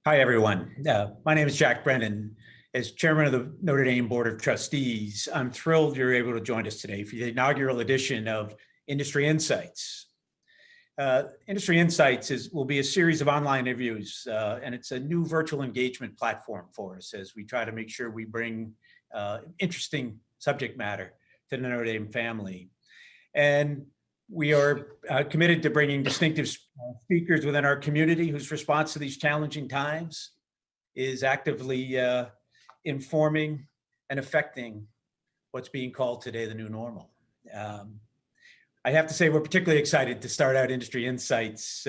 Hi, everyone. My name is Jack Brennan. As chairman of the Notre Dame Board of Trustees, I'm thrilled you're able to join us today for the inaugural edition of Industry Insights. Industry Insights will be a series of online interviews, and it's a new virtual engagement platform for us as we try to make sure we bring interesting subject matter to the Notre Dame family. And we are committed to bringing distinctive speakers within our community whose response to these challenging times is actively informing and affecting what's being called today the new normal. I have to say we're particularly excited to start out Industry Insights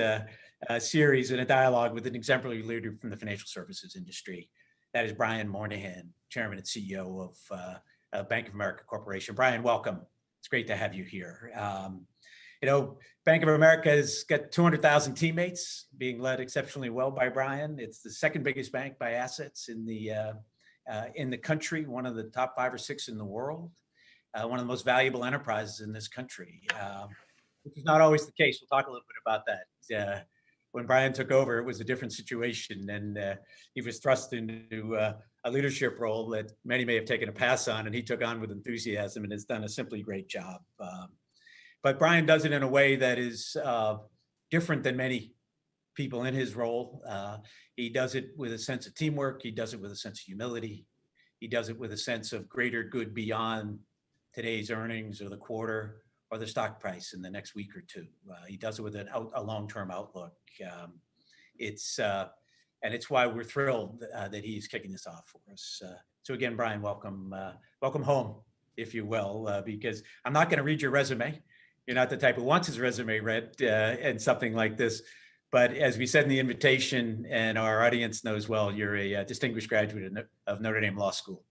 series in a dialogue with an exemplary leader from the financial services industry. That is Brian Moynihan, Chairman and CEO of Bank of America Corporation. Brian, welcome. It's great to have you here. Bank of America has got 200,000 teammates, being led exceptionally well by Brian. It's the second biggest bank by assets in the country, one of the top 5 or 6 in the world, one of the most valuable enterprises in this country, which is not always the case. We'll talk a little bit about that. When Brian took over, it was a different situation, and he was thrust into a leadership role that many may have taken a pass on, and he took on with enthusiasm and has done a simply great job. But Brian does it in a way that is different than many people in his role. He does it with a sense of teamwork. He does it with a sense of humility. He does it with a sense of greater good beyond today's earnings or the quarter or the stock price in the next week or two. He does it with a long-term outlook. And it's why we're thrilled that he's kicking this off for us. So again, Brian, welcome home, if you will, because I'm not going to read your resume. You're not the type who wants his resume read and something like this. But as we said in the invitation, and our audience knows well, you're a distinguished graduate of Notre Dame Law School,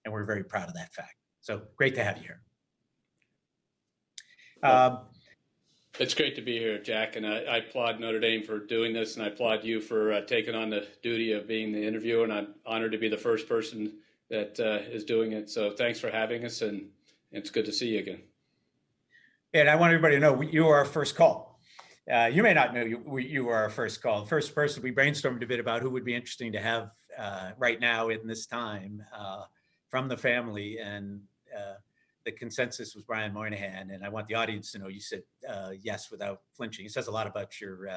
and we're very proud of that fact. So great to have you here. It's great to be here, Jack, and I applaud Notre Dame for doing this, and I applaud you for taking on the duty of being the interviewer, and I'm honored to be the first person that is doing it. So thanks for having us, and it's good to see you again. And I want everybody to know you are our first call. You may not know you are our first call. The first person we brainstormed a bit about who would be interesting to have right now in this time from the family, and the consensus was Brian Moynihan. And I want the audience to know you said yes without flinching. It says a lot about your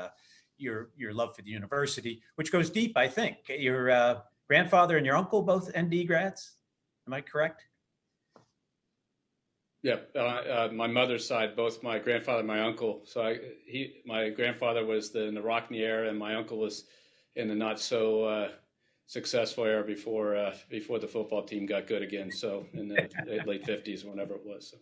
love for the university, which goes deep, I think. Your grandfather and your uncle both ND grads. Am I correct? Yeah, my mother's side, both my grandfather and my uncle. So my grandfather was in the Rockney era, and my uncle was in the not so successful era before the football team got good again. So in the late 50s, whenever it was. So.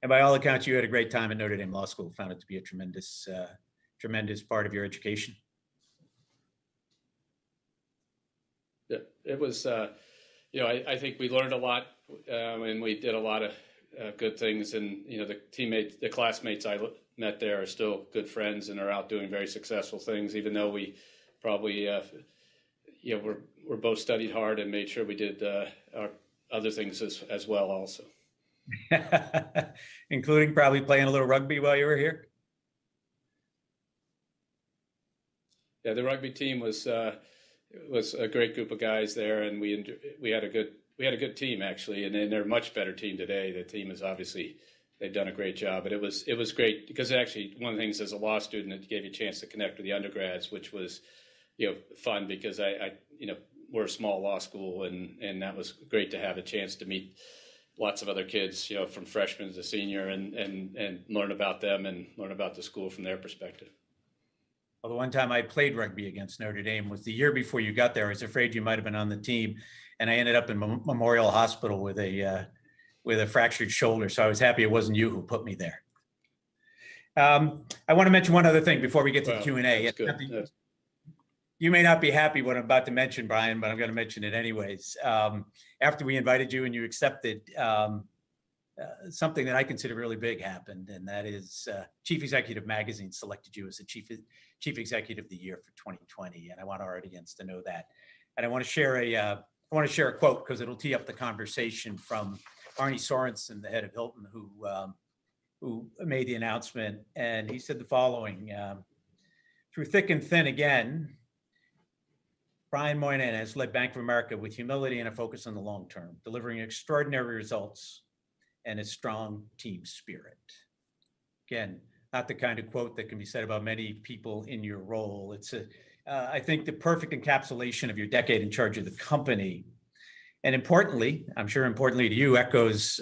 And by all accounts, you had a great time at Notre Dame Law School. Found it to be a tremendous part of your education. Yeah, it was. I think we learned a lot, and we did a lot of good things, and the classmates I met there are still good friends and are out doing very successful things, even though we probably we're both studied hard and made sure we did our other things as well also. Including probably playing a little rugby while you were here. Yeah, the rugby team was a great group of guys there, and we had a good team, actually, and they're a much better team today. The team is they've done a great job, but it was great because actually one of the things as a law student, it gave you a chance to connect with the undergrads, which was fun because we're a small law school, and that was great to have a chance to meet lots of other kids, from freshman to senior, and learn about them and learn about the school from their perspective. Well, the one time I played rugby against Notre Dame was the year before you got there. I was afraid you might have been on the team, and I ended up in Memorial Hospital with a fractured shoulder. So I was happy it wasn't you who put me there. I want to mention one other thing before we get to the Q&A. You may not be happy what I'm about to mention, Brian, but I'm going to mention it anyways. After we invited you and you accepted, something that I consider really big happened, and that is Chief Executive Magazine selected you as the Chief Executive of the Year for 2020, and I want our audience to know that. And I want to share a quote because it'll tee up the conversation from Arnie Sorensen, the head of Hilton, who made the announcement, and he said the following: "Through thick and thin, again, Brian Moynihan has led Bank of America with humility and a focus on the long term, delivering extraordinary results and a strong team spirit. Again, not the kind of quote that can be said about many people in your role. It's I think, the perfect encapsulation of your decade in charge of the company. And importantly, I'm sure importantly to you, echoes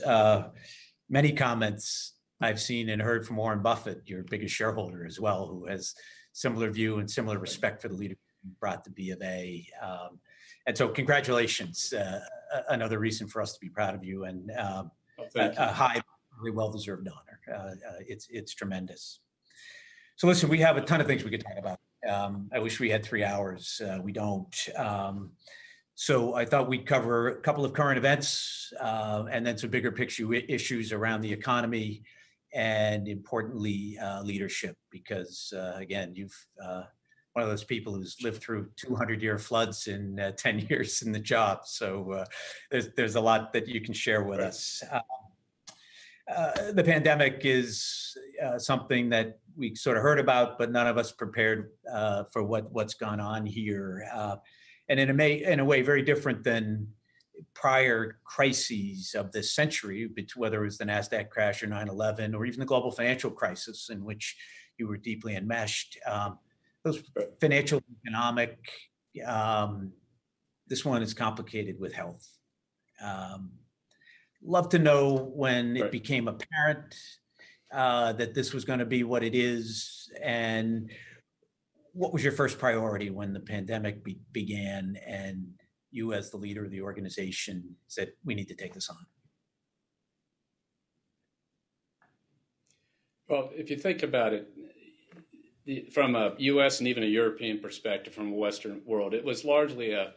many comments I've seen and heard from Warren Buffett, your biggest shareholder as well, who has similar view and similar respect for the leader you brought to B of A. And so congratulations, another reason for us to be proud of you, and a high, really well-deserved honor. It's tremendous. So listen, we have a ton of things we could talk about. I wish we had 3 hours. We don't. So I thought we'd cover a couple of current events and then some bigger picture issues around the economy and, importantly, leadership, because again, you've one of those people who's lived through 200-year floods in 10 years in the job. So there's a lot that you can share with us. The pandemic is something that we sort of heard about, but none of us prepared for what's gone on here. And in a way, very different than prior crises of this century, whether it was the NASDAQ crash or 9/11, or even the global financial crisis in which you were deeply enmeshed. Those financial, economic, this one is complicated with health. Love to know when it became apparent that this was going to be what it is, and what was your first priority when the pandemic began and you, as the leader of the organization, said, we need to take this on? Well, if you think about it, from a U.S. and even a European perspective, from a Western world, it was largely a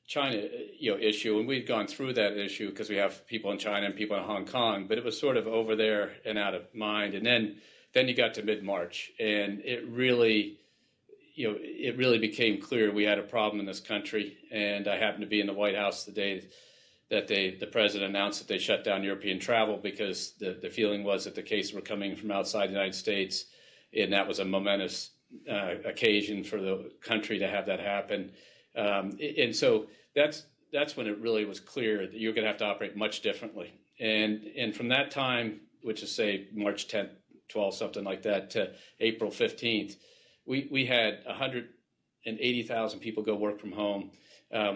China issue, and we'd gone through that issue because we have people in China and people in Hong Kong, but it was sort of over there and out of mind. And then you got to mid-March, and it really became clear we had a problem in this country. And I happened to be in the White House the day that the president announced that they shut down European travel, because the feeling was that the cases were coming from outside the United States, and that was a momentous occasion for the country to have that happen. And so that's when it really was clear that you're going to have to operate much differently. And from that time, which is say March 10th, 12th, something like that, to April 15th, we had 180,000 people go work from home.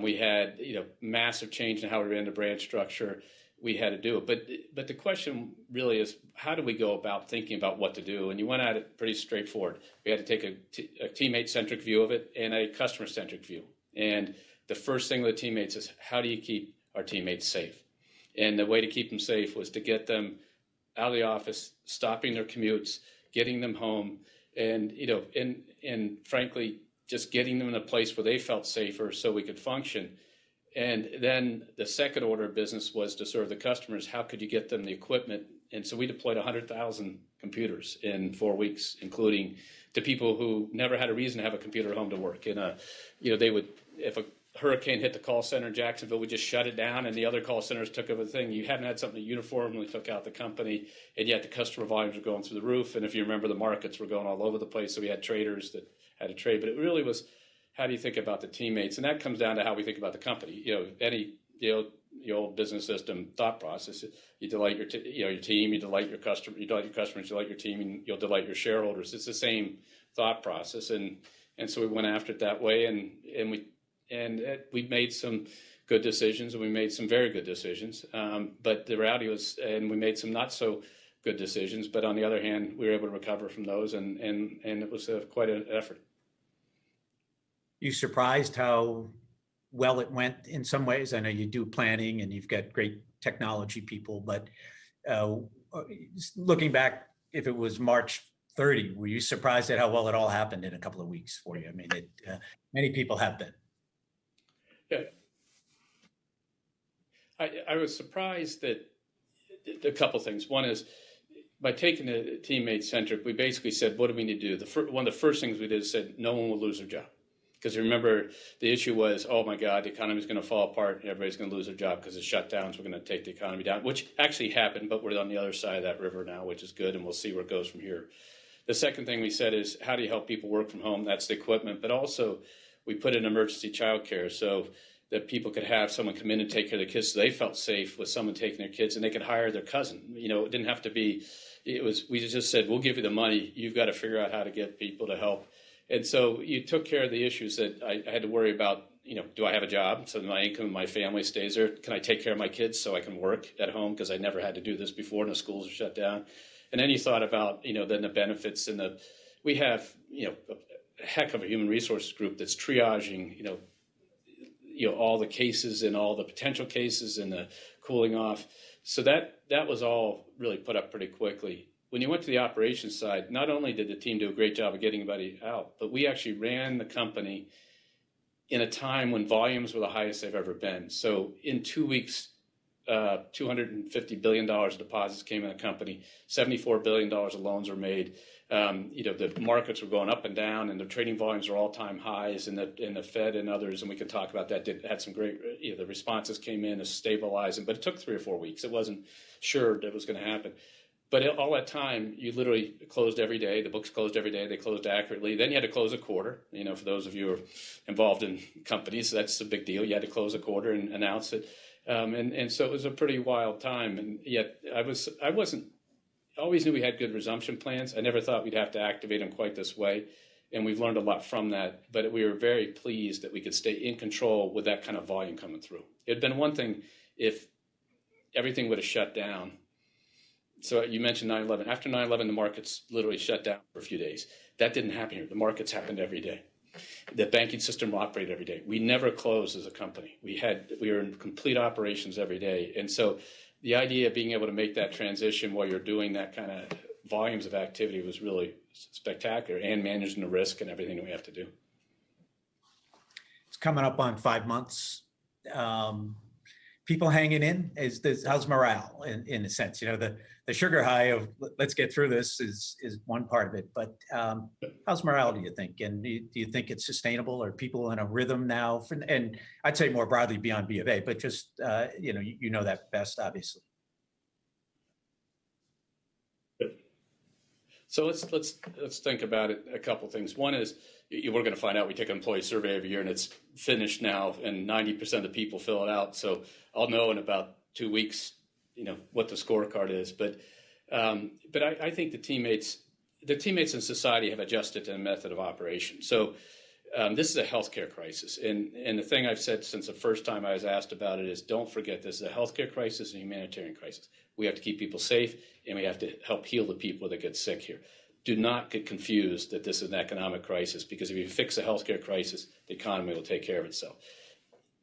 We had massive change in how we ran the branch structure. We had to do it. But the question really is, how do we go about thinking about what to do? And you went at it pretty straightforward. We had to take a teammate-centric view of it and a customer-centric view. And the first thing with the teammates is, how do you keep our teammates safe? And the way to keep them safe was to get them out of the office, stopping their commutes, getting them home, and and frankly, just getting them in a place where they felt safer so we could function. And then the second order of business was to serve the customers. How could you get them the equipment? And so we deployed 100,000 computers in 4 weeks, including to people who never had a reason to have a computer at home to work. And they would, if a hurricane hit the call center in Jacksonville, we just shut it down, and the other call centers took over the thing. You hadn't had something that uniformly took out the company, and yet the customer volumes were going through the roof. And if you remember, the markets were going all over the place, so we had traders that had to trade. But it really was, how do you think about the teammates? And that comes down to how we think about the company. The old business system thought process. You delight your team, you delight your customer, you delight your customers, you delight your team, and you'll delight your shareholders. It's the same thought process, and so we went after it that way, and we made some good decisions, and we made some very good decisions. But the reality was, and we made some not so good decisions. But on the other hand, we were able to recover from those, and it was quite an effort. You surprised how well it went in some ways? I know you do planning and you've got great technology people, but looking back, if it was March 30, were you surprised at how well it all happened in a couple of weeks for you? I mean, many people have been. Yeah. I was surprised that a couple of things. One is, by taking the teammate centric, we basically said, what do we need to do? One of the first things we did is said, no one will lose their job. Because remember, the issue was, oh my God, the economy is going to fall apart and everybody's going to lose their job because of shutdowns. We're going to take the economy down, which actually happened, but we're on the other side of that river now, which is good, and we'll see where it goes from here. The second thing we said is, how do you help people work from home? That's the equipment. But also, we put in emergency childcare so that people could have someone come in and take care of the kids, so they felt safe with someone taking their kids, and they could hire their cousin. It didn't have to be. We just said, we'll give you the money. You've got to figure out how to get people to help. And so you took care of the issues that I had to worry about. Do I have a job so my income, my family stays there? Can I take care of my kids so I can work at home? Because I never had to do this before, and the schools are shut down. And then you thought about, then the benefits we have, a heck of a human resources group that's triaging, all the cases and all the potential cases and the cooling off. So that was all really put up pretty quickly. When you went to the operations side, not only did the team do a great job of getting everybody out, but we actually ran the company in a time when volumes were the highest they've ever been. So in 2 weeks, $250 billion of deposits came in the company, $74 billion of loans were made. The markets were going up and down, and the trading volumes are all-time highs, and the Fed and others, and we could talk about that, had some great, the responses came in as stabilizing, but it took 3 or 4 weeks. It wasn't sure that it was going to happen. But all that time, you literally closed every day. The books closed every day. They closed accurately. Then you had to close a quarter. For those of you who are involved in companies, that's a big deal. You had to close a quarter and announce it. And so it was a pretty wild time. And yet I always knew we had good resumption plans. I never thought we'd have to activate them quite this way. And we've learned a lot from that. But we were very pleased that we could stay in control with that kind of volume coming through. It had been one thing if everything would have shut down. So you mentioned 9/11. After 9/11, the markets literally shut down for a few days. That didn't happen here. The markets happened every day. The banking system operated every day. We never closed as a company. We were in complete operations every day. And so the idea of being able to make that transition while you're doing that kind of volumes of activity was really spectacular, and managing the risk and everything that we have to do. It's coming up on 5 months. People hanging in. How's morale in a sense? The sugar high of let's get through this is one part of it, but how's morale, do you think? And do you think it's sustainable? Are people in a rhythm now? And I'd say more broadly beyond B of A, but just you know that best, obviously. So let's think about it. A couple things. One is we're going to find out. We take an employee survey every year, and it's finished now, and 90% of the people fill it out. So I'll know in about 2 weeks, what the scorecard is. But I think the teammates in society have adjusted to the method of operation. So this is a healthcare crisis, and the thing I've said since the first time I was asked about it is, don't forget this is a healthcare crisis and a humanitarian crisis. We have to keep people safe, and we have to help heal the people that get sick here. Do not get confused that this is an economic crisis, because if you fix a healthcare crisis, the economy will take care of itself.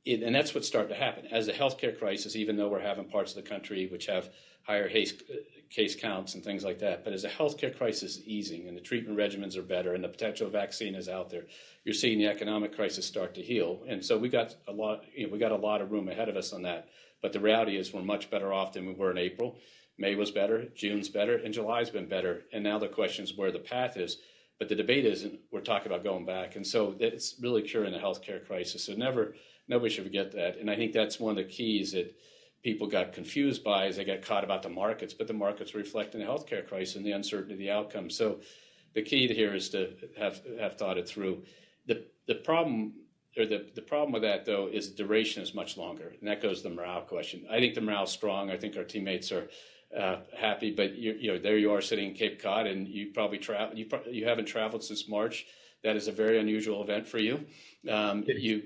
And that's what's starting to happen. As a healthcare crisis, even though we're having parts of the country which have higher case counts and things like that, but as a healthcare crisis is easing and the treatment regimens are better and the potential vaccine is out there, you're seeing the economic crisis start to heal. And so we got a lot of room ahead of us on that. But the reality is we're much better off than we were in April. May was better, June's better, and July's been better. And now the question is where the path is. But the debate isn't, we're talking about going back. And so it's really curing the healthcare crisis. So nobody should forget that. And I think that's one of the keys that people got confused by, is they got caught about the markets, but the markets reflecting the healthcare crisis and the uncertainty of the outcome. So the key here is to have thought it through. The problem with that, though, is the duration is much longer, and that goes to the morale question. I think the morale is strong. I think our teammates are happy, but there you are sitting in Cape Cod, and you probably you haven't traveled since March. That is a very unusual event for you. You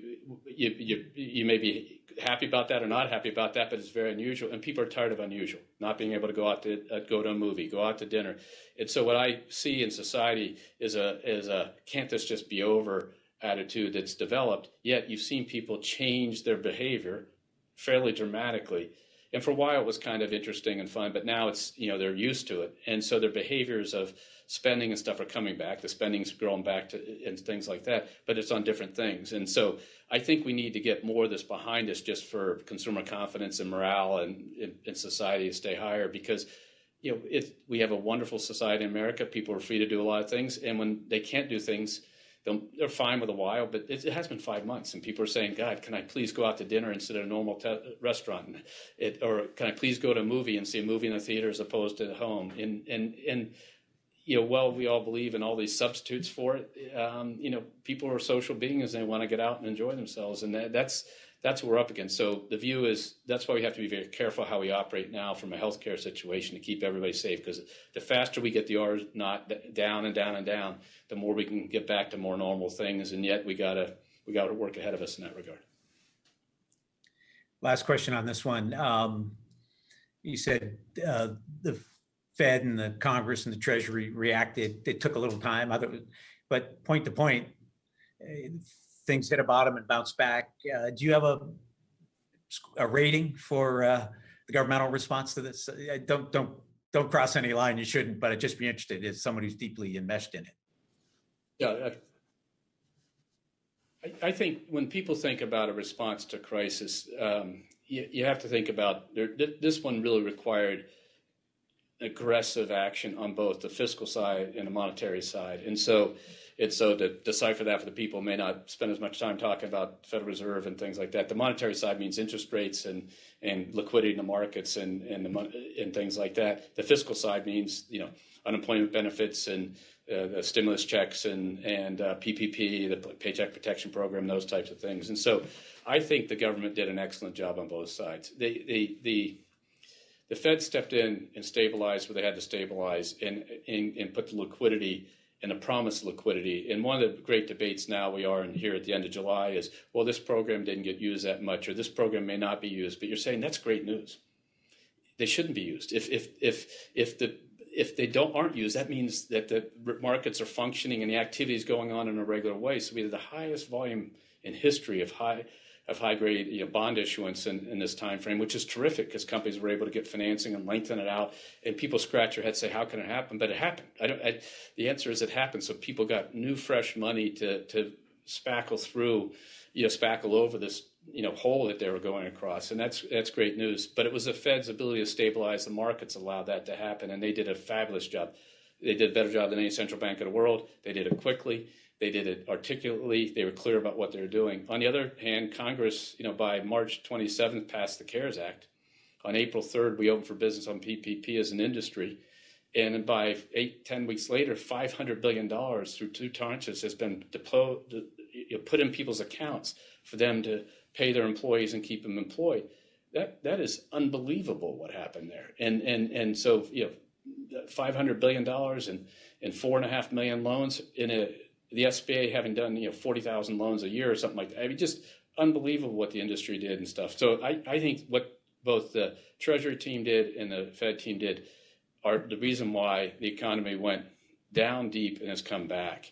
may be happy about that or not happy about that, but it's very unusual, and people are tired of unusual, not being able to go out to go to a movie, go out to dinner. And so what I see in society is a can't this just be over attitude that's developed. Yet you've seen people change their behavior fairly dramatically. And for a while it was kind of interesting and fun, but now it's, they're used to it. And so their behaviors of spending and stuff are coming back. The spending's growing back and things like that, but it's on different things. And so I think we need to get more of this behind us, just for consumer confidence and morale and society to stay higher, because we have a wonderful society in America. People are free to do a lot of things, and when they can't do things, they're fine with a while, but it has been 5 months, and people are saying, God, can I please go out to dinner instead of a normal restaurant? Or can I please go to a movie and see a movie in the theater as opposed to home? And while we all believe in all these substitutes for it, people are social beings and they want to get out and enjoy themselves, and that's what we're up against. So the view is that's why we have to be very careful how we operate now from a healthcare situation to keep everybody safe, because the faster we get the R not down and down and down, the more we can get back to more normal things, and yet we gotta work ahead of us in that regard. Last question on this one. You said the Fed and the Congress and the Treasury reacted. It took a little time, but point to point, things hit a bottom and bounced back. Do you have a rating for the governmental response to this? Don't cross any line you shouldn't, but I'd just be interested as someone who's deeply enmeshed in it. Yeah, I think when people think about a response to crisis, you have to think about this one really required aggressive action on both the fiscal side and the monetary side. And so to decipher that for the people may not spend as much time talking about Federal Reserve and things like that. The monetary side means interest rates and liquidity in the markets and things like that. The fiscal side means, unemployment benefits and the stimulus checks and PPP, the Paycheck Protection Program, those types of things. And so I think the government did an excellent job on both sides. The Fed stepped in and stabilized where they had to stabilize and put the liquidity and the promised liquidity. And one of the great debates now we are in here at the end of July is, well, this program didn't get used that much, or this program may not be used. But you're saying that's great news. They shouldn't be used. If they aren't used, that means that the markets are functioning and the activity is going on in a regular way. So we had the highest volume in history of high grade bond issuance in this time frame, which is terrific because companies were able to get financing and lengthen it out. And people scratch their heads, say, "How can it happen?" But it happened. The answer is it happened. So people got new, fresh money to spackle over this hole that they were going across, and that's great news. But it was the Fed's ability to stabilize the markets allowed that to happen, and they did a fabulous job. They did a better job than any central bank in the world. They did it quickly. They did it articulately. They were clear about what they were doing. On the other hand, Congress, by March 27th, passed the CARES Act. On April 3rd, we opened for business on PPP as an industry. And by 10 weeks later, $500 billion through 2 tranches has been put in people's accounts for them to pay their employees and keep them employed. That is unbelievable what happened there. And so, $500 billion and 4.5 million loans the SBA having done 40,000 loans a year or something like that. I mean, just unbelievable what the industry did and stuff. So I think what both the Treasury team did and the Fed team did are the reason why the economy went down deep and has come back.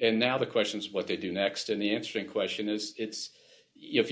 And now the question is what they do next. And the interesting question is, if you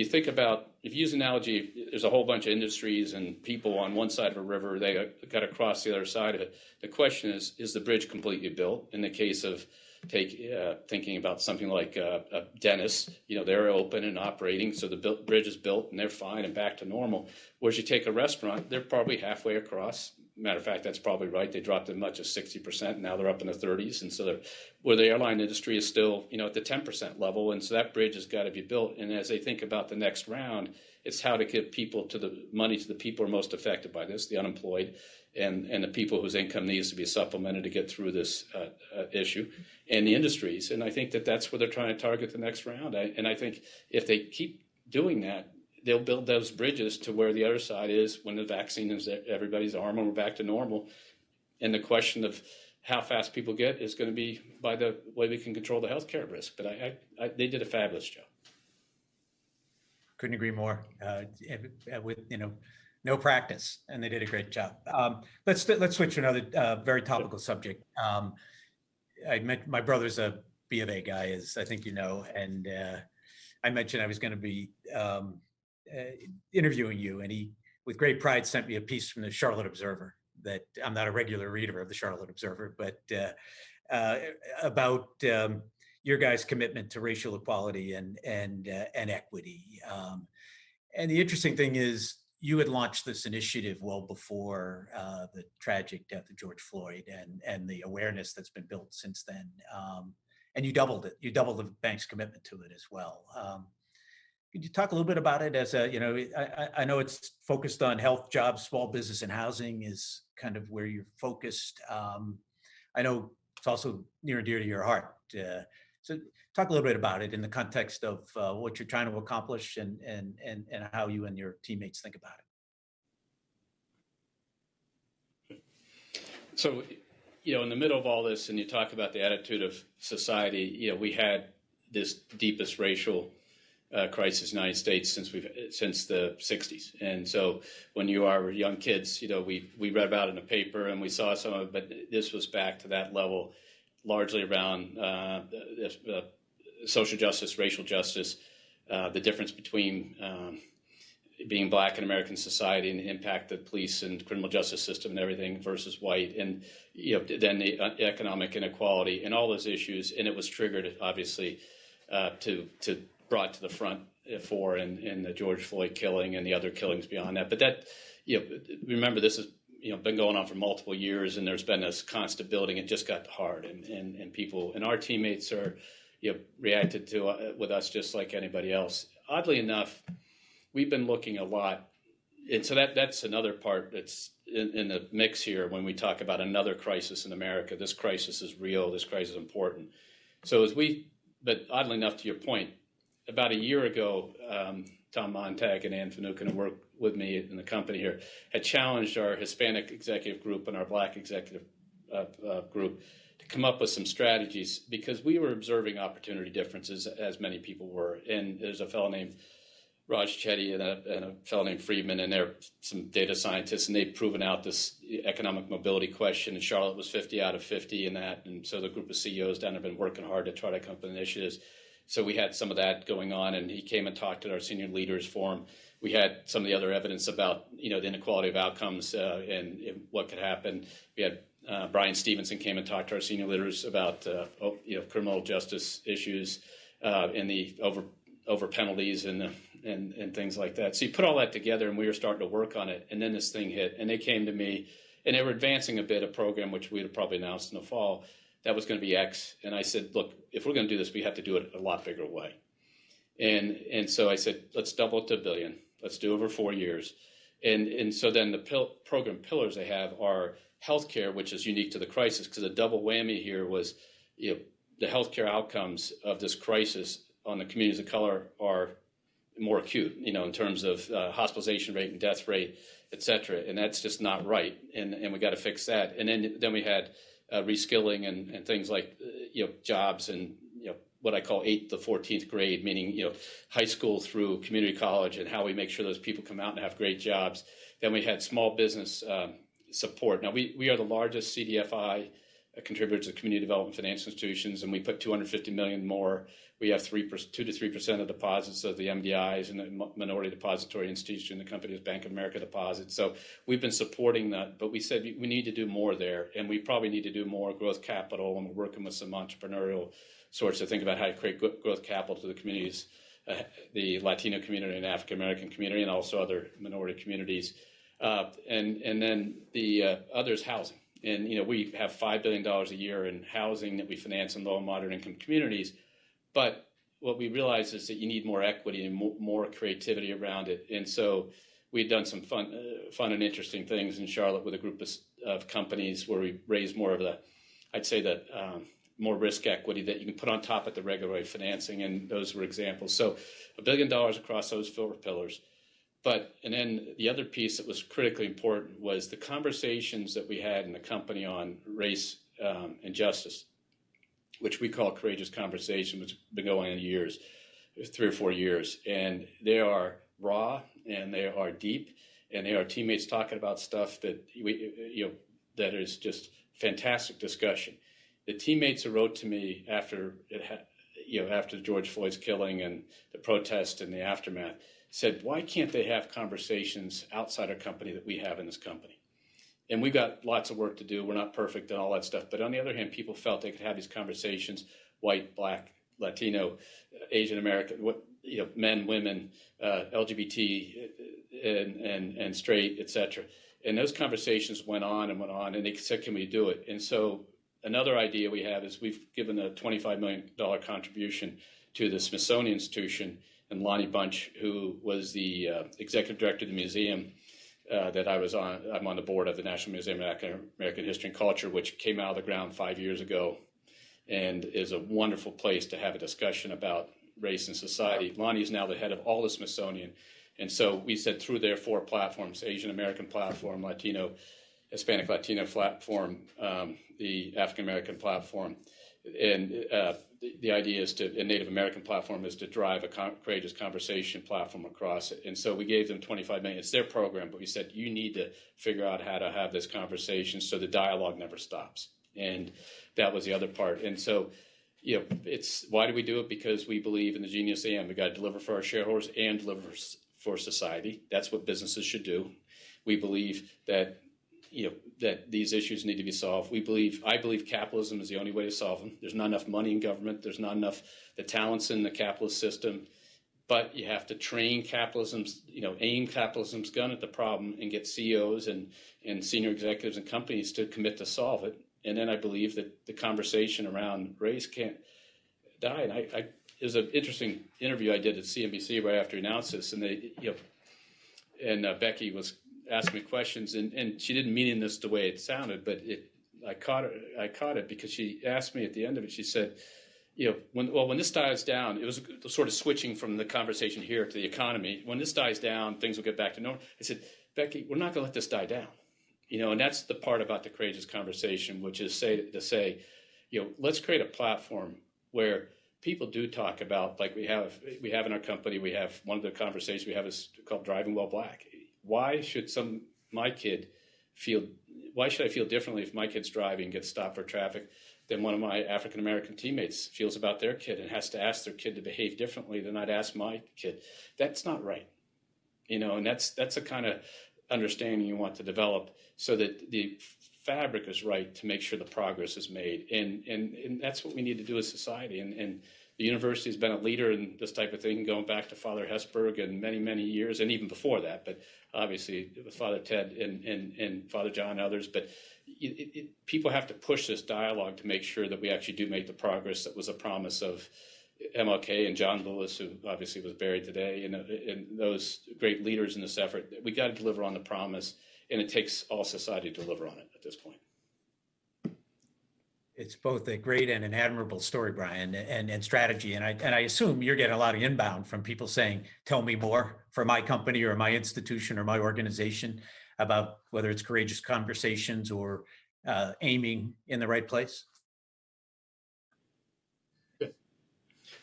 use an analogy, there's a whole bunch of industries and people on one side of a river, they got to cross the other side of it. The question is the bridge completely built? In the case of thinking about something like a dentist, they're open and operating, so the bridge is built and they're fine and back to normal. Whereas you take a restaurant, they're probably halfway across. Matter of fact, that's probably right. They dropped as much as 60%. Now they're up in the 30s. And so where the airline industry is still, at the 10% level. And so that bridge has got to be built. And as they think about the next round, it's how to give money to the people who are most affected by this, the unemployed, and the people whose income needs to be supplemented to get through this issue, and the industries. And I think that's where they're trying to target the next round. And I think if they keep doing that, they'll build those bridges to where the other side is when the vaccine is everybody's arm and we're back to normal. And the question of how fast people get is going to be by the way we can control the healthcare risk. But they did a fabulous job. Couldn't agree more. With no practice, and they did a great job. Let's switch to another very topical subject. My brother's a B of A guy, as I think you know, and I mentioned I was going to be interviewing you, and he, with great pride, sent me a piece from the Charlotte Observer that I'm not a regular reader of the Charlotte Observer, but about your guys' commitment to racial equality and equity. And the interesting thing is, you had launched this initiative well before the tragic death of George Floyd, and the awareness that's been built since then. And you doubled it. You doubled the bank's commitment to it as well. Could you talk a little bit about it? I know it's focused on health, jobs, small business, and housing is kind of where you're focused. I know it's also near and dear to your heart. So talk a little bit about it in the context of what you're trying to accomplish and how you and your teammates think about it. So, in the middle of all this, and you talk about the attitude of society, we had this deepest racial crisis in the United States since the 60s. And so when you are young kids, we read about it in the paper and we saw some of it, but this was back to that level, largely around social justice, racial justice, the difference between being black in American society and the impact of the police and criminal justice system and everything versus white, and then the economic inequality and all those issues. And it was triggered, obviously, brought to the front in the George Floyd killing and the other killings beyond that. But that, remember, this has been going on for multiple years, and there's been this constant building. It just got hard, and people and our teammates are reacted to with us just like anybody else. Oddly enough, we've been looking a lot, and so that's another part that's in the mix here when we talk about another crisis in America. This crisis is real. This crisis is important. So but oddly enough, to your point, about a year ago, Tom Montag and Ann Finucane, who work with me in the company here, had challenged our Hispanic executive group and our Black executive group to come up with some strategies, because we were observing opportunity differences, as many people were. And there's a fellow named Raj Chetty and a fellow named Friedman, and they're some data scientists, and they've proven out this economic mobility question. And Charlotte was 50 out of 50 in that. And so the group of CEOs down there have been working hard to try to come up with initiatives. So we had some of that going on, and he came and talked at our senior leaders forum. We had some of the other evidence about, the inequality of outcomes and what could happen. We had Brian Stevenson came and talked to our senior leaders about, criminal justice issues and the over penalties and things like that. So you put all that together, and we were starting to work on it. And then this thing hit, and they came to me, and they were advancing a bit, a program which we would probably announced in the fall that was going to be X. And I said, look, if we're going to do this, we have to do it a lot bigger way. And so I said, let's double it to $1 billion. Let's do it over 4 years. And so then the program pillars they have are healthcare, which is unique to the crisis, because the double whammy here was, the healthcare outcomes of this crisis on the communities of color are more acute, in terms of hospitalization rate and death rate, et cetera. And that's just not right. And we got to fix that. And then we had reskilling and things like, jobs and, what I call 8th to 14th grade, meaning, high school through community college, and how we make sure those people come out and have great jobs. Then we had small business support. Now, we are the largest CDFI contributor to community development financial institutions, and we put $250 million more. We have 2 to 3% of deposits of the MDIs and the minority depository institution. The company is Bank of America Deposits. So we've been supporting that, but we said we need to do more there, and we probably need to do more growth capital, and we're working with some entrepreneurial sorts to think about how to create growth capital to the communities, the Latino community and African American community, and also other minority communities. And then the other is housing. And, we have $5 billion a year in housing that we finance in low and moderate income communities. But what we realize is that you need more equity and more creativity around it. And so we've done some fun and interesting things in Charlotte with a group of companies where we raise more of more risk equity that you can put on top of the regular way financing. And those were examples. So $1 billion across those 4 pillars. And then the other piece that was critically important was the conversations that we had in the company on race and justice, which we call Courageous Conversation, which has been going on years, 3 or 4 years. And they are raw, and they are deep, and they are teammates talking about stuff that that is just fantastic discussion. The teammates who wrote to me after after George Floyd's killing and the protest and the aftermath said, why can't they have conversations outside our company that we have in this company? And we've got lots of work to do. We're not perfect and all that stuff. But on the other hand, people felt they could have these conversations, white, black, Latino, Asian American, men, women, LGBT, and straight, et cetera. And those conversations went on, and they said, can we do it? And so another idea we have is we've given a $25 million contribution to the Smithsonian Institution, and Lonnie Bunch, who was the executive director of the museum, that I'm on the board of the National Museum of American History and Culture, which came out of the ground 5 years ago and is a wonderful place to have a discussion about race and society. Lonnie is now the head of all the Smithsonian. And so we said through their 4 platforms, Asian American platform, Hispanic Latino platform, the African American platform, and the idea is a Native American platform is to drive a courageous conversation platform across it. And so we gave them 25 million. It's their program, but we said, you need to figure out how to have this conversation so the dialogue never stops. And that was the other part. And so, it's why do we do it? Because we believe in the genius AM. We got to deliver for our shareholders and deliver for society. That's what businesses should do. We believe that that these issues need to be solved. I believe capitalism is the only way to solve them. There's not enough money in government. There's not enough the talents in the capitalist system. But you have to train aim capitalism's gun at the problem and get CEOs and senior executives and companies to commit to solve it. And then I believe that the conversation around race can't die. And it was an interesting interview I did at CNBC right after he announced this, and Becky was asking me questions, and she didn't mean this the way it sounded, but I caught it because she asked me at the end of it. She said, when this dies down, it was sort of switching from the conversation here to the economy. When this dies down, things will get back to normal. I said, Becky, we're not going to let this die down. And that's the part about the courageous conversation, which is to say, let's create a platform where people do talk about, like we have in our company, we have one of the conversations we have is called Driving While Black. Why should I feel differently if my kid's driving and gets stopped for traffic than one of my African American teammates feels about their kid and has to ask their kid to behave differently than I'd ask my kid? That's not right. And that's a kind of understanding you want to develop so that the fabric is right to make sure the progress is made. And that's what we need to do as society. And the university has been a leader in this type of thing, going back to Father Hesburgh and many, many years, and even before that, but obviously with Father Ted and Father John and others. But people have to push this dialogue to make sure that we actually do make the progress that was a promise of MLK and John Lewis, who obviously was buried today, and those great leaders in this effort. We got to deliver on the promise, and it takes all society to deliver on it at this point. It's both a great and an admirable story, Brian, and strategy. And I assume you're getting a lot of inbound from people saying, tell me more for my company or my institution or my organization about whether it's courageous conversations or aiming in the right place.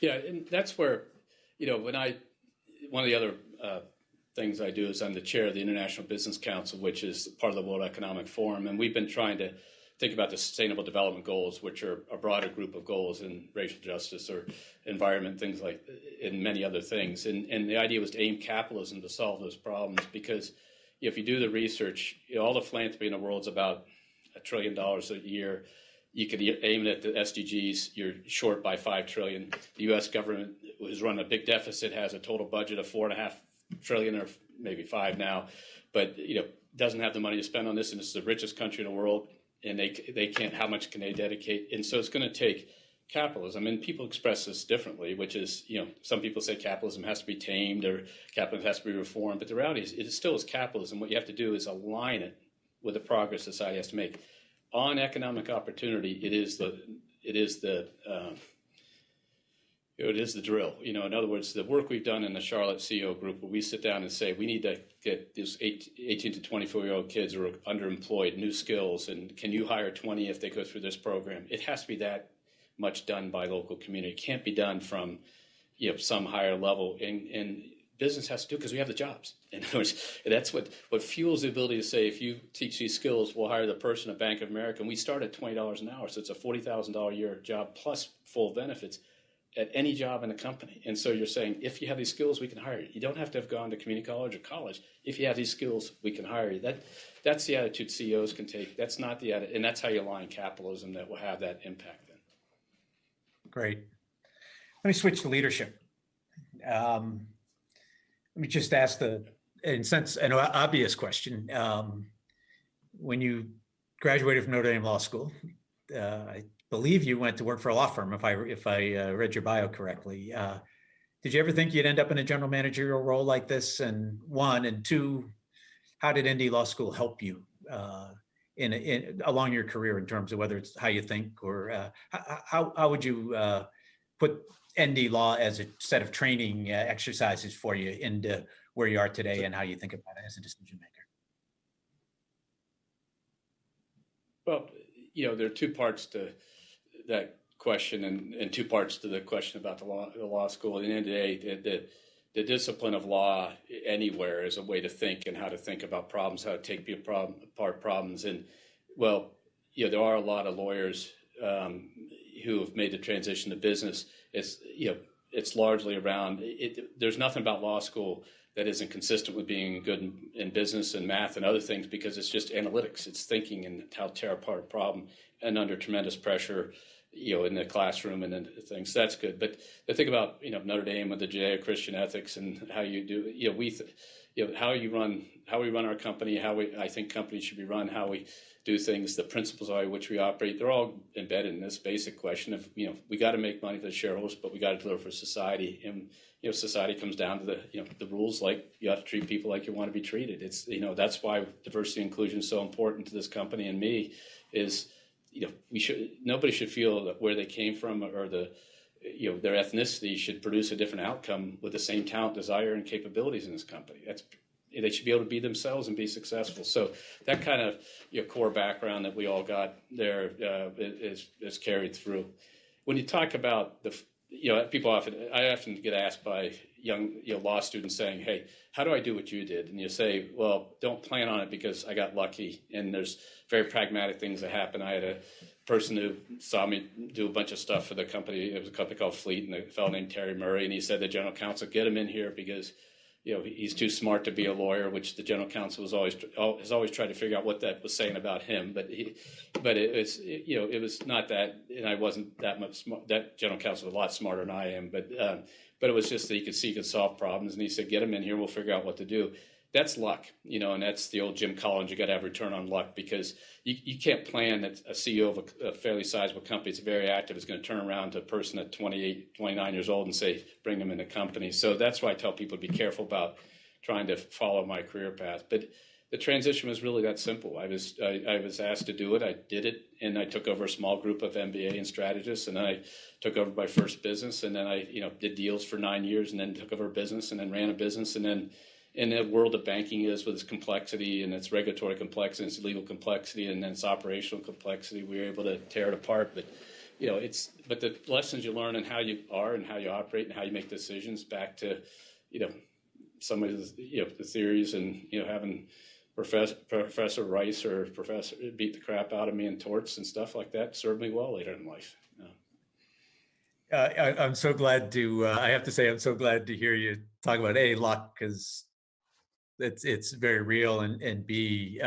Yeah, and that's where, one of the other things I do is I'm the chair of the International Business Council, which is part of the World Economic Forum. And we've been trying to think about the Sustainable Development Goals, which are a broader group of goals in racial justice or environment, things like, and many other things. And the idea was to aim capitalism to solve those problems, because if you do the research, all the philanthropy in the world is about $1 trillion a year. You could aim it at the SDGs, you're short by $5 trillion. The U.S. government is running a big deficit, has a total budget of $4.5 trillion or maybe $5 trillion now, but doesn't have the money to spend on this, and it's the richest country in the world, and they can't. How much can they dedicate? And so it's going to take capitalism, and people express this differently, which is, some people say capitalism has to be tamed or capitalism has to be reformed, but the reality is it still is capitalism. What you have to do is align it with the progress society has to make. On economic opportunity, it is the drill. In other words, the work we've done in the Charlotte CEO group, where we sit down and say we need to get these 18 to 24-year-old kids who are underemployed new skills, and can you hire 20 if they go through this program? It has to be that much done by local community. It can't be done from some higher level, and business has to do, because we have the jobs. In other words, that's what fuels the ability to say, if you teach these skills, we'll hire the person at Bank of America. And we start at $20 an hour, so it's a $40,000 a year job plus full benefits at any job in the company. And so you're saying, if you have these skills, we can hire you. You don't have to have gone to community college or college. If you have these skills, we can hire you. That's the attitude CEOs can take. That's not the attitude, and that's how you align capitalism that will have that impact then. Great. Let me switch to leadership. Let me just ask an obvious question. When you graduated from Notre Dame Law School, I believe you went to work for a law firm, if I read your bio correctly. Did you ever think you'd end up in a general managerial role like this? And one, and two, how did ND Law School help you along your career in terms of whether it's how you think or how would you put ND Law as a set of training exercises for you into where you are today and how you think about it as a decision maker? Well, there are two parts to that question and two parts to the question about the law school. At the end of the day, the discipline of law anywhere is a way to think and how to think about problems, how to take apart problems. And, well, there are a lot of lawyers who have made the transition to business. It's largely around there's nothing about law school that isn't consistent with being good in business and math and other things, because it's just analytics. It's thinking and how to tear apart a problem and under tremendous pressure, in the classroom and then things. That's good. But the thing about, Notre Dame with the Judeo-Christian ethics and how you do, how we run our company, I think companies should be run, how we do things, the principles by which we operate, they're all embedded in this basic question of, we got to make money for the shareholders, but we got to deliver for society. And, society comes down to the rules, like you have to treat people like you want to be treated. It's, that's why diversity and inclusion is so important to this company and me is, nobody should feel that where they came from or their ethnicity should produce a different outcome with the same talent, desire, and capabilities in this company. They should be able to be themselves and be successful. So that kind of core background that we all got there is carried through. When you talk about I often get asked by young law students saying, "Hey, how do I do what you did?" And you say, "Well, don't plan on it because I got lucky." And there's very pragmatic things that happen. I had a person who saw me do a bunch of stuff for the company. It was a company called Fleet, and a fellow named Terry Murray, and he said to the general counsel, "Get him in here because he's too smart to be a lawyer," which the general counsel has always tried to figure out what that was saying about him. But it was not that, and I wasn't that much smart. That general counsel was a lot smarter than I am. But it was just that he could solve problems, and he said, "Get him in here, we'll figure out what to do." That's luck, and that's the old Jim Collins. You got to have return on luck, because you can't plan that a CEO of a fairly sizable company that's very active is going to turn around to a person at 28, 29 years old and say, bring them in the company. So that's why I tell people to be careful about trying to follow my career path. But the transition was really that simple. I was asked to do it. I did it, and I took over a small group of MBA and strategists, and then I took over my first business, and then I did deals for 9 years, and then took over a business, and then ran a business, and then in the world of banking is with its complexity and its regulatory complexity and its legal complexity and then its operational complexity, we were able to tear it apart. But but the lessons you learn and how you are and how you operate and how you make decisions, back to some of the theories and having Professor Rice or Professor beat the crap out of me in torts and stuff like that served me well later in life. I'm so glad to. I have to say, I'm so glad to hear you talk about luck, because it's very real, and B,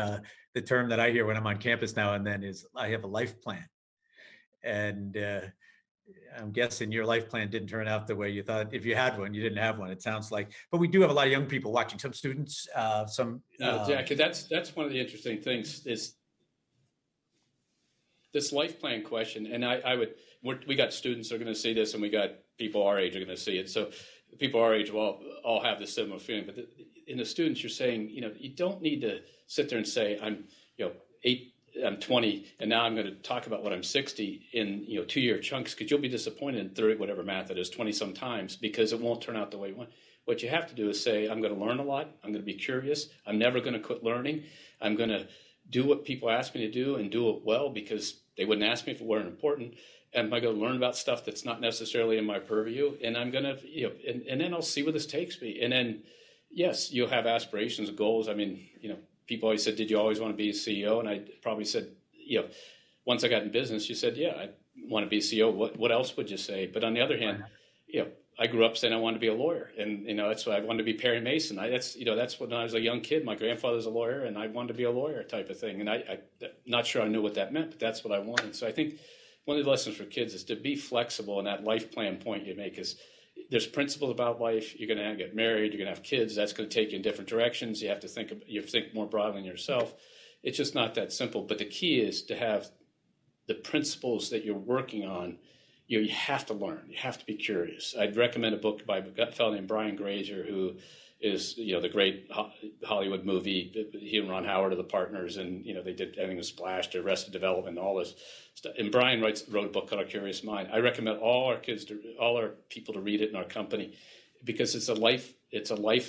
the term that I hear when I'm on campus now and then is I have a life plan, and I'm guessing your life plan didn't turn out the way you thought. If you had one, you didn't have one. It sounds like, but we do have a lot of young people watching. Some students, Jack, that's one of the interesting things is this life plan question, and we got students that are going to see this, and we got people our age are going to see it. So people our age will all have this similar feeling. But in the students, you're saying, you don't need to sit there and say, I'm 20, and now I'm going to talk about what I'm 60 in 2-year chunks, because you'll be disappointed in 30, whatever math it is, 20 sometimes, because it won't turn out the way you want. What you have to do is say, I'm going to learn a lot. I'm going to be curious. I'm never going to quit learning. I'm going to do what people ask me to do and do it well, because they wouldn't ask me if it weren't important. And I'm going to learn about stuff that's not necessarily in my purview. And I'm going to, and then I'll see where this takes me. And then, yes, you'll have aspirations, goals. I mean, people always said, did you always want to be a CEO? And I probably said, once I got in business, you said, yeah, I want to be a CEO. What else would you say? But on the other hand, I grew up saying I wanted to be a lawyer, and that's why I wanted to be Perry Mason. That's when I was a young kid. My grandfather's a lawyer, and I wanted to be a lawyer, type of thing. And I'm not sure I knew what that meant, but that's what I wanted. So I think one of the lessons for kids is to be flexible. And that life plan point you make is there's principles about life. You're going to get married. You're going to have kids. That's going to take you in different directions. You have to think more broadly than yourself. It's just not that simple. But the key is to have the principles that you're working on. you have to learn. You have to be curious. I'd recommend a book by a fellow named Brian Grazer, who is, the great Hollywood movie. He and Ron Howard are the partners, and, they did everything with Splash to Arrested Development and all this stuff. And Brian wrote a book called A Curious Mind. I recommend all our people to read it in our company, because it's a life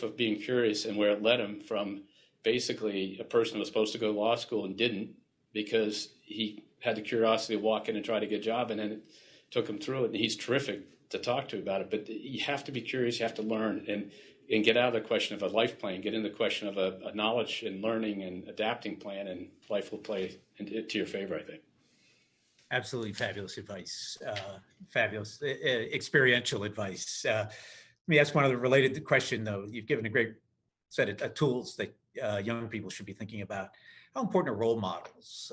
of being curious, and where it led him from basically a person who was supposed to go to law school and didn't, because he had the curiosity to walk in and try to get a job, and then it took him through it. And he's terrific to talk to about it. But you have to be curious, you have to learn, and get out of the question of a life plan, get in the question of a knowledge and learning and adapting plan, and life will play to your favor, I think. Absolutely fabulous advice. Fabulous experiential advice. Let me ask one other related question, though. You've given a great set of tools that young people should be thinking about. How important are role models?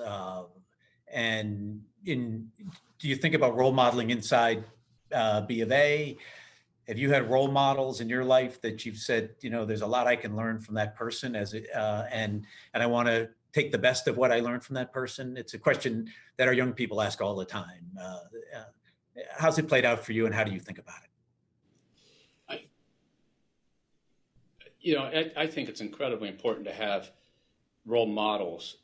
Do you think about role modeling inside B of A? Have you had role models in your life that you've said, there's a lot I can learn from that person, and I want to take the best of what I learned from that person? It's a question that our young people ask all the time. How's it played out for you, and how do you think about it? I think it's incredibly important to have role models,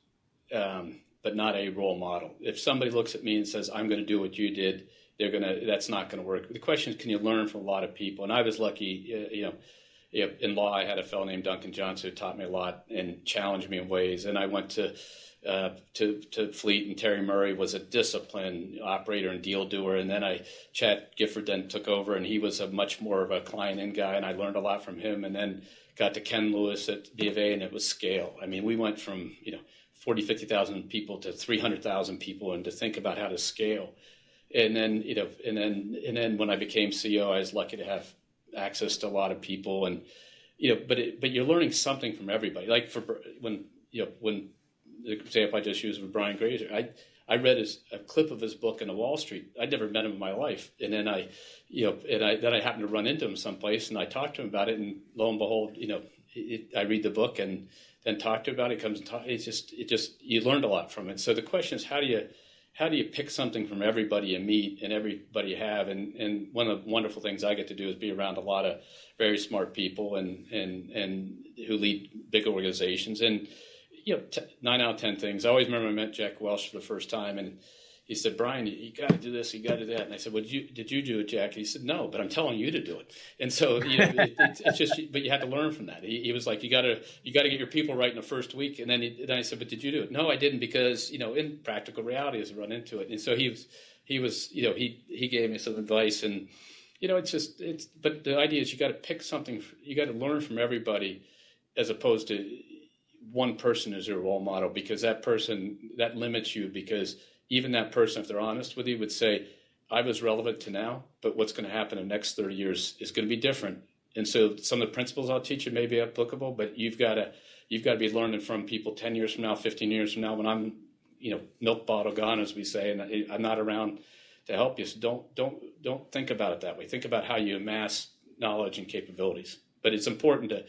but not a role model. If somebody looks at me and says, I'm going to do what you did, that's not going to work. The question is, can you learn from a lot of people? And I was lucky, in law, I had a fellow named Duncan Johnson who taught me a lot and challenged me in ways. And I went to Fleet, and Terry Murray was a disciplined operator and deal doer. And then Chad Gifford then took over, and he was a much more of a client-in guy, and I learned a lot from him. And then got to Ken Lewis at B of A, and it was scale. I mean, we went from 40, 50,000 people to 300,000 people, and to think about how to scale. And then, and then when I became CEO, I was lucky to have access to a lot of people, and, but you're learning something from everybody. Like when the example I just used with Brian Grazer, I read a clip of his book in the Wall Street. I'd never met him in my life. And then I happened to run into him someplace, and I talked to him about it, and lo and behold, I read the book and then talk to him about it. Comes and talk. It just you learned a lot from it. So the question is, how do you pick something from everybody you meet and everybody you have? And one of the wonderful things I get to do is be around a lot of very smart people and who lead big organizations. And 9 out of 10 things. I always remember I met Jack Welch for the first time, and he said, Brian, you got to do this, you got to do that. And I said, well, did you do it, Jack? And he said, no, but I'm telling you to do it. And so, it's just, but you had to learn from that. He was like, you got to get your people right in the first week. And then I said, but did you do it? No, I didn't, because, in practical reality, as I run into it. And so he gave me some advice, and, but the idea is you got to pick something, you got to learn from everybody, as opposed to one person as your role model, because that limits you, because even that person, if they're honest with you, would say, I was relevant to now, but what's going to happen in the next 30 years is going to be different. And so some of the principles I'll teach you may be applicable, but you've got to be learning from people 10 years from now, 15 years from now, when I'm, milk bottle gone, as we say, and I'm not around to help you. So don't think about it that way. Think about how you amass knowledge and capabilities. But it's important to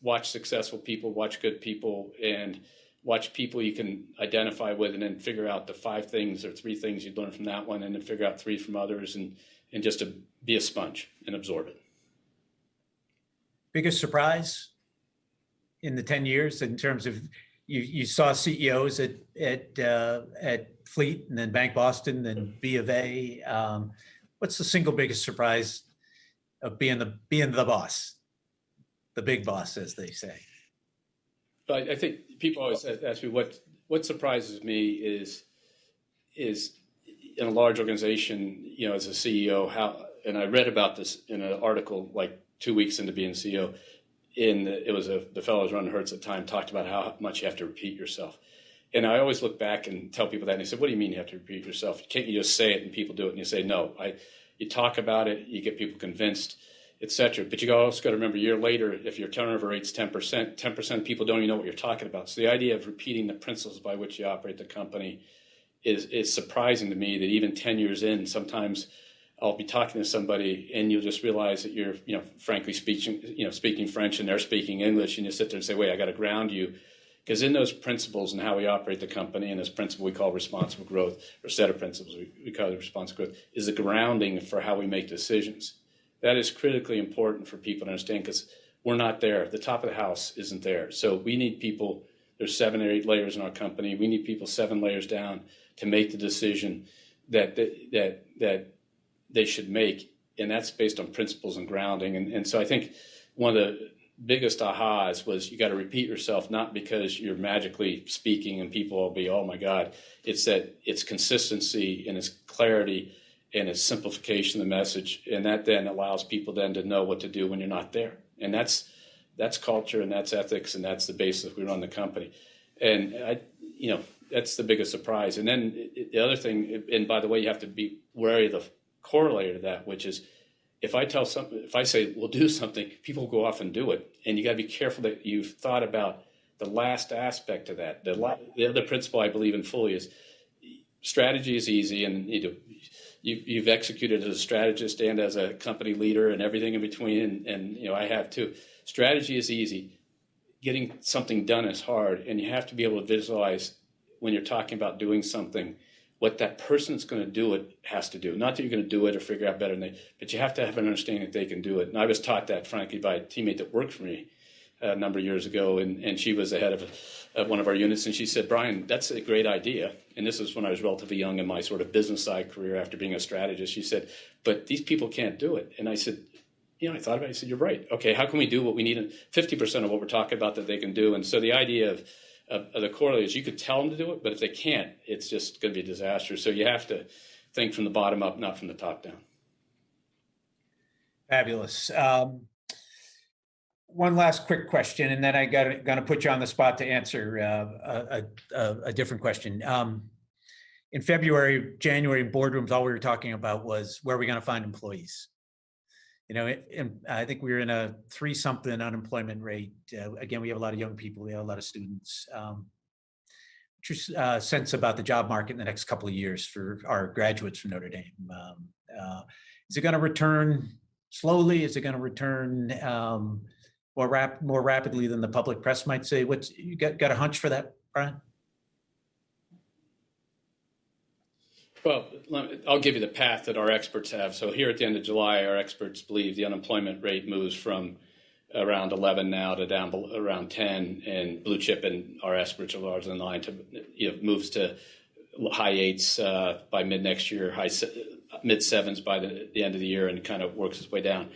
watch successful people, watch good people, and watch people you can identify with, and then figure out the 5 things or 3 things you'd learn from that one, and then figure out 3 from others, and just to be a sponge and absorb it. Biggest surprise in the 10 years in terms of you saw CEOs at Fleet, and then Bank Boston, then B of A. What's the single biggest surprise of being the boss? The big boss, as they say. But I think people always ask me what surprises me is in a large organization, as a CEO, and I read about this in an article like 2 weeks into being CEO. It was the fellow who was running Hertz at the time, talked about how much you have to repeat yourself. And I always look back and tell people that, and they said, what do you mean you have to repeat yourself? Can't you just say it and people do it? And you say, no, you talk about it, you get people convinced, etc. But you also got to remember, a year later, if your turnover rate's 10% of people don't even know what you're talking about. So the idea of repeating the principles by which you operate the company is surprising to me, that even 10 years in, sometimes I'll be talking to somebody and you'll just realize that you're, frankly speaking French and they're speaking English, and you sit there and say, wait, I got to ground you, Because in those principles and how we operate the company, and this principle we call responsible growth, or set of principles we call it responsible growth, is the grounding for how we make decisions. That is critically important for people to understand, because we're not there. The top of the house isn't there. So we need people, there's 7 or 8 layers in our company. We need people 7 layers down to make the decision that they should make. And that's based on principles and grounding. And so I think one of the biggest ahas was you got to repeat yourself, not because you're magically speaking and people will be, oh my God, it's that it's consistency and it's clarity and it's simplification of the message. And that then allows people then to know what to do when you're not there. And that's culture and that's ethics and that's the basis we run the company. And that's the biggest surprise. And then the other thing, and by the way, you have to be wary of the corollary to that, which is, if I say we'll do something, people will go off and do it, and you got to be careful that you've thought about the last aspect of that. The other principle I believe in fully is strategy is easy, and you've executed as a strategist and as a company leader and everything in between, and I have too. Strategy is easy. Getting something done is hard, and you have to be able to visualize when you're talking about doing something what that person that's going to do it has to do. Not that you're going to do it or figure out better than they, but you have to have an understanding that they can do it. And I was taught that, frankly, by a teammate that worked for me a number of years ago, and she was the head of one of our units, and she said, Brian, that's a great idea. And this was when I was relatively young in my sort of business side career after being a strategist. She said, but these people can't do it. And I said, I thought about it. I said, you're right. Okay, how can we do what we need? 50% of what we're talking about that they can do. And so the idea of the corollary is you could tell them to do it, but if they can't, it's just going to be a disaster. So you have to think from the bottom up, not from the top down. Fabulous. One last quick question, and then I going to put you on the spot to answer a different question. In February, January, in boardrooms, all we were talking about was where are we going to find employees? And I think we were in a 3-something unemployment rate. Again, we have a lot of young people. We have a lot of students. What's your sense about the job market in the next couple of years for our graduates from Notre Dame? Is it going to return slowly? Is it going to return more rapidly than the public press might say? You got a hunch for that, Brian? Well, I'll give you the path that our experts have. So here at the end of July, our experts believe the unemployment rate moves from around 11 now to down around 10, and blue chip and our experts are larger than 9 to moves to high 8s by mid next year, mid 7s by the end of the year, and kind of works its way down.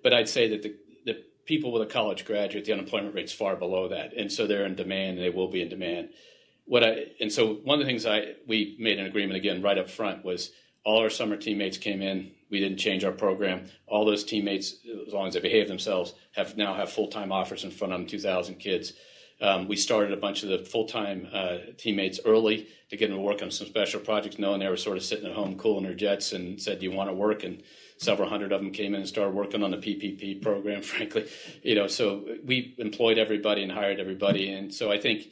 But I'd say that the people with a college graduate, the unemployment rate's far below that, and so they're in demand, and they will be in demand. And so one of the things we made an agreement again right up front was all our summer teammates came in. We didn't change our program. All those teammates, as long as they behave themselves, now have full-time offers in front of them, 2,000 kids. We started a bunch of the full-time teammates early to get them to work on some special projects, knowing they were sort of sitting at home cooling their jets, and said, do you want to work? And several hundred of them came in and started working on the PPP program, frankly. So we employed everybody and hired everybody. And so I think,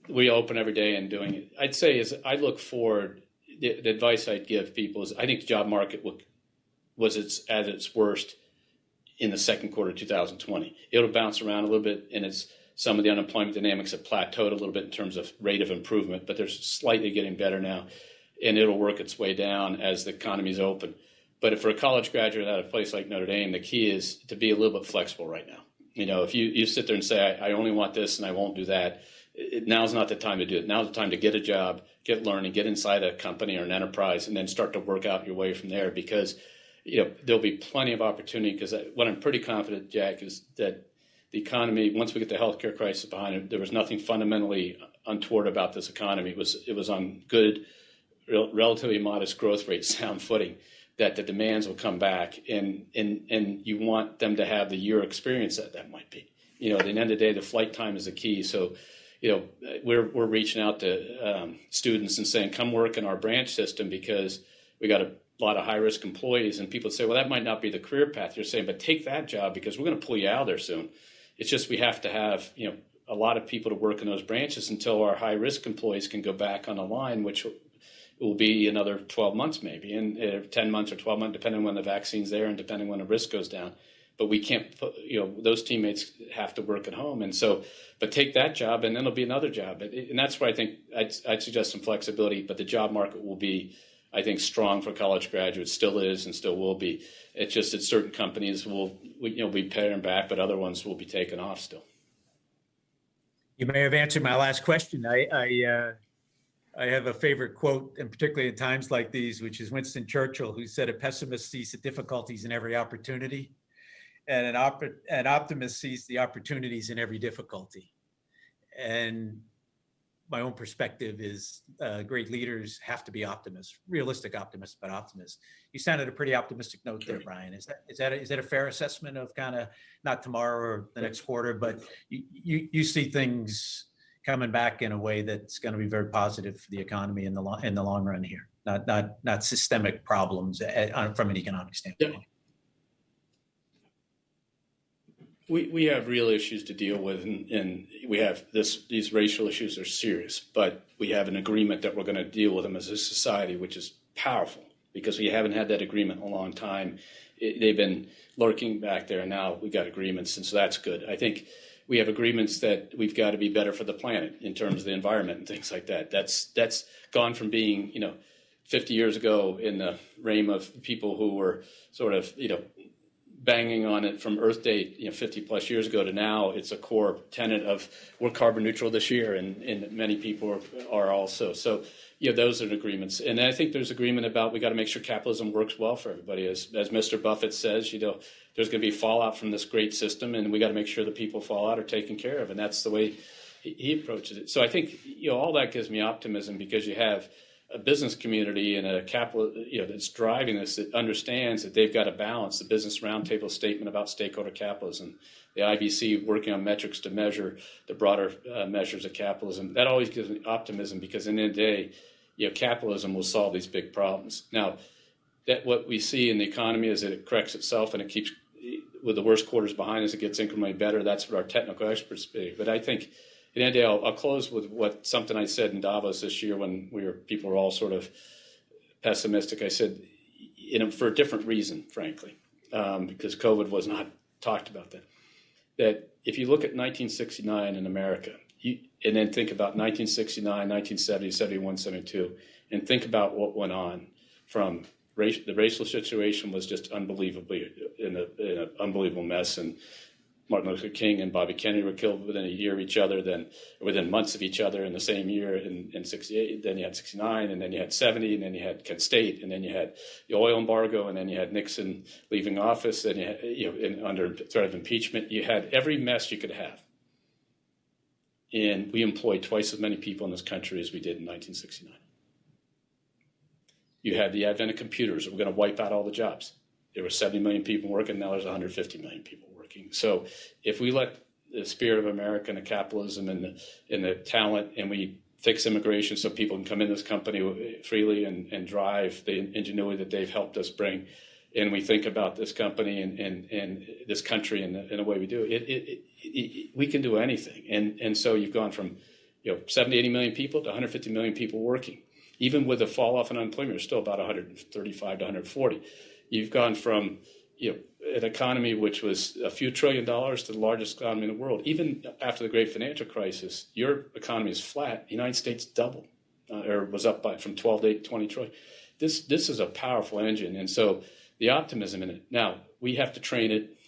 we open every day and doing it. I'd say as I look forward, the advice I'd give people is I think the job market was at its worst in the second quarter of 2020. It'll bounce around a little bit, and some of the unemployment dynamics have plateaued a little bit in terms of rate of improvement, but they're slightly getting better now, and it'll work its way down as the economy's open. But if for a college graduate at a place like Notre Dame, the key is to be a little bit flexible right now. If you sit there and say, I only want this and I won't do that, now's not the time to do it. Now's the time to get a job, get learning, get inside a company or an enterprise, and then start to work out your way from there, because there'll be plenty of opportunity. Because what I'm pretty confident, Jack, is that the economy, once we get the healthcare crisis behind it, there was nothing fundamentally untoward about this economy. It was on good, relatively modest growth rate, sound footing, that the demands will come back, and you want them to have the year experience that might be. At the end of the day, the flight time is the key. So we're reaching out to students and saying, come work in our branch system, because we got a lot of high-risk employees. And people say, well, that might not be the career path you're saying, but take that job, because we're going to pull you out of there soon. It's just we have to have a lot of people to work in those branches until our high-risk employees can go back on the line, which will be another 12 months maybe, and 10 months or 12 months, depending on when the vaccine's there and depending when the risk goes down. but we can't put, those teammates have to work at home. And so, but take that job and then it'll be another job. And that's where I think I'd suggest some flexibility, but the job market will be, I think, strong for college graduates, still is and still will be. It's just that certain companies will, be paring back, but other ones will be taken off still. You may have answered my last question. I have a favorite quote, and particularly in times like these, which is Winston Churchill, who said, "A pessimist sees the difficulties in every opportunity, and an optimist sees the opportunities in every difficulty." And my own perspective is great leaders have to be optimists, realistic optimists, but optimists. You sounded a pretty optimistic note there, Brian. Is that a fair assessment of kind of not tomorrow or the next quarter, but you see things coming back in a way that's going to be very positive for the economy in the long run here, not systemic problems from an economic standpoint. Yeah. We have real issues to deal with, and we have these racial issues are serious, but we have an agreement that we're going to deal with them as a society, which is powerful because we haven't had that agreement in a long time. They've been lurking back there, and now we got agreements, and so that's good. I think we have agreements that we've got to be better for the planet in terms of the environment and things like that. That's gone from being, 50 years ago in the reign of people who were sort of, banging on it from Earth Day, 50 plus years ago to now. It's a core tenet of we're carbon neutral this year, and many people are also. So, those are agreements. And I think there's agreement about we got to make sure capitalism works well for everybody. As Mr. Buffett says, there's going to be fallout from this great system, and we got to make sure the people fallout are taken care of. And that's the way he approaches it. So I think, all that gives me optimism because you have a business community and a capital, that's driving this, that understands that they've got to balance the Business Roundtable statement about stakeholder capitalism, the IBC working on metrics to measure the broader measures of capitalism. That always gives me optimism because in the end of the day, capitalism will solve these big problems. Now, that what we see in the economy is that it corrects itself and it keeps, with the worst quarters behind us, it gets incrementally better. That's what our technical experts say. But I think at the end of the day, I'll close with something I said in Davos this year when people were all sort of pessimistic. I said, for a different reason, frankly, because COVID was not talked about then, that if you look at 1969 in America, and then think about 1969, 1970, 71, 72, and think about what went on from the racial situation was just unbelievably in an unbelievable mess. And Martin Luther King and Bobby Kennedy were killed within a year of each other, then within months of each other in the same year in 68. Then you had 69, and then you had 70, and then you had Kent State, and then you had the oil embargo, and then you had Nixon leaving office, and you had, under threat of impeachment. You had every mess you could have. And we employed twice as many people in this country as we did in 1969. You had the advent of computers that were going to wipe out all the jobs. There were 70 million people working, now there's 150 million people working. So if we let the spirit of America and the capitalism and the talent, and we fix immigration so people can come in this company freely and drive the ingenuity that they've helped us bring, and we think about this company and this country in the way we do it, we can do anything. And so you've gone from 70, 80 million people to 150 million people working. Even with a fall off in unemployment, there's still about 135 to 140. You've gone from an economy which was a few $1 trillion to the largest economy in the world. Even after the great financial crisis, your economy is flat. The United States doubled, or was up from 12 to 20 trillion. This is a powerful engine, and so the optimism in it. Now we have to train it,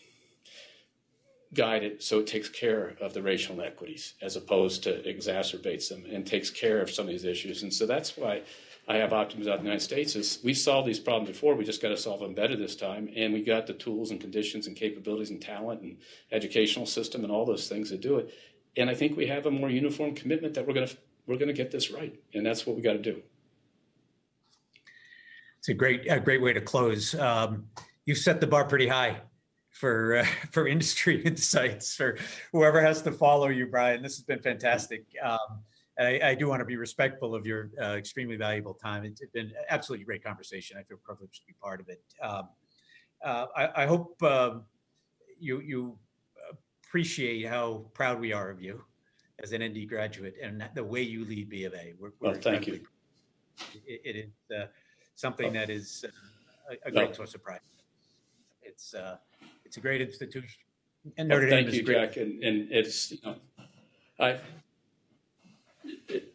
guide it, so it takes care of the racial inequities as opposed to exacerbates them, and takes care of some of these issues. And so that's why I have optimism out in the United States is we've solved these problems before. We just got to solve them better this time. And we got the tools and conditions and capabilities and talent and educational system and all those things to do it. And I think we have a more uniform commitment that we're going to get this right. And that's what we got to do. It's a great way to close. You set the bar pretty high for industry insights, for whoever has to follow you, Brian. This has been fantastic. I do want to be respectful of your extremely valuable time. It's been absolutely great conversation. I feel privileged to be part of it. I hope you appreciate how proud we are of you as an ND graduate and the way you lead B of A. Well, thank you. It is something that is a great source of pride. It's It's a great institution. And Well, Notre Dame thank is you, great. Jack. And it's,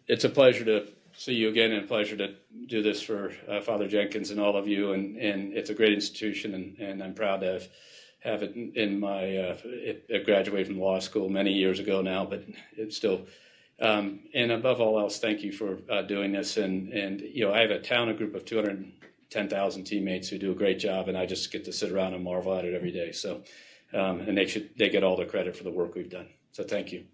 it's a pleasure to see you again, and a pleasure to do this for Father Jenkins and all of you. And it's a great institution, and I'm proud to have it in my. I graduated from law school many years ago now, but it's still. And above all else, thank you for doing this. And I have a group of 210,000 teammates who do a great job, and I just get to sit around and marvel at it every day. So, and they get all the credit for the work we've done. So thank you.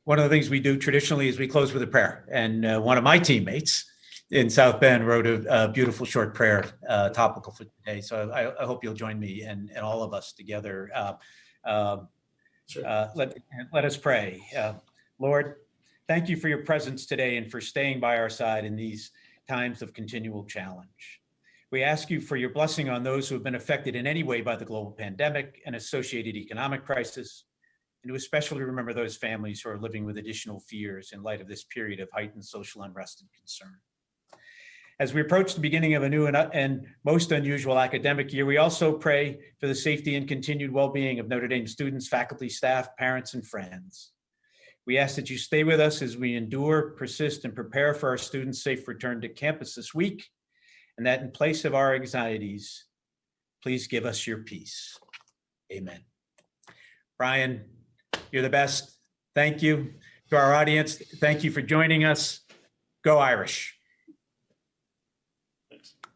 One of the things we do traditionally is we close with a prayer. And one of my teammates in South Bend wrote a beautiful short prayer topical for today. So I hope you'll join me and all of us together. Sure. Let us pray. Lord, thank you for your presence today and for staying by our side in these times of continual challenge. We ask you for your blessing on those who have been affected in any way by the global pandemic and associated economic crisis, and to especially remember those families who are living with additional fears in light of this period of heightened social unrest and concern. As we approach the beginning of a new and most unusual academic year, we also pray for the safety and continued well-being of Notre Dame students, faculty, staff, parents, and friends. We ask that you stay with us as we endure, persist, and prepare for our students' safe return to campus this week, and that in place of our anxieties, please give us your peace. Amen. Brian, you're the best. Thank you. To our audience, thank you for joining us. Go Irish.